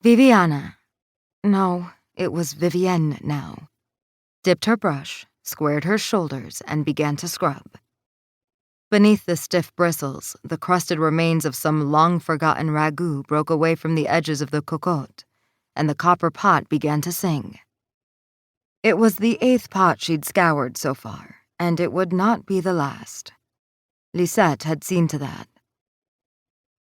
Viviana. No, it was Vivienne now. Dipped her brush, squared her shoulders, and began to scrub. Beneath the stiff bristles, the crusted remains of some long-forgotten ragout broke away from the edges of the cocotte, and the copper pot began to sing. It was the 8th pot she'd scoured so far, and it would not be the last. Lisette had seen to that.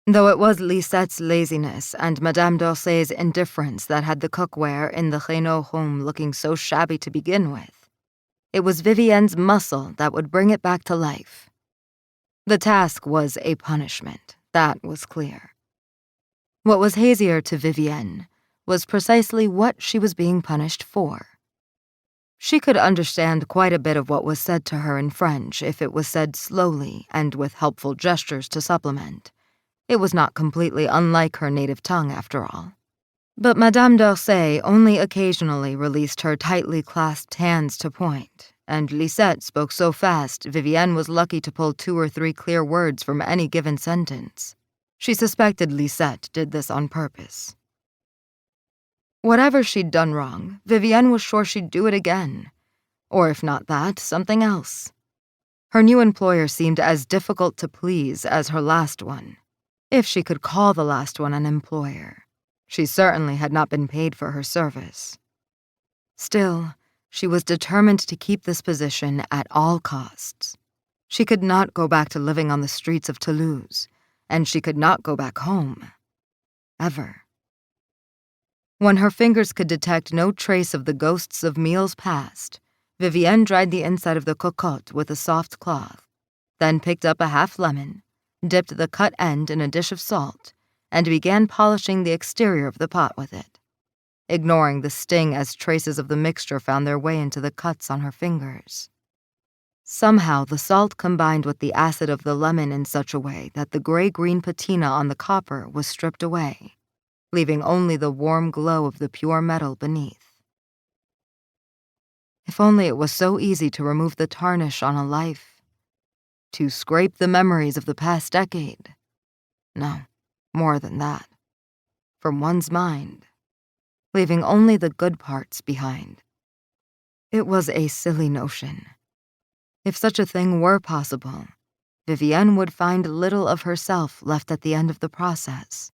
Though it was Lisette's laziness and Madame d'Orsay's indifference that had the cookware in the Hainaut home looking so shabby to begin with, it was Vivienne's muscle that would bring it back to life. The task was a punishment, that was clear. What was hazier to Vivienne was precisely what she was being punished for. She could understand quite a bit of what was said to her in French if it was said slowly and with helpful gestures to supplement. It was not completely unlike her native tongue, after all. But Madame d'Orsay only occasionally released her tightly clasped hands to point, and Lisette spoke so fast Vivienne was lucky to pull 2 or 3 clear words from any given sentence. She suspected Lisette did this on purpose. Whatever she'd done wrong, Vivienne was sure she'd do it again. Or if not that, something else. Her new employer seemed as difficult to please as her last one, if she could call the last one an employer. She certainly had not been paid for her service. Still, she was determined to keep this position at all costs. She could not go back to living on the streets of Toulouse, and she could not go back home. Ever. When her fingers could detect no trace of the ghosts of meals past, Vivienne dried the inside of the cocotte with a soft cloth, then picked up a half lemon, dipped the cut end in a dish of salt, and began polishing the exterior of the pot with it, ignoring the sting as traces of the mixture found their way into the cuts on her fingers. Somehow the salt combined with the acid of the lemon in such a way that the gray-green patina on the copper was stripped away, leaving only the warm glow of the pure metal beneath. If only it was so easy to remove the tarnish on a life, to scrape the memories of the past decade. No, more than that. From one's mind, leaving only the good parts behind. It was a silly notion. If such a thing were possible, Vivienne would find little of herself left at the end of the process.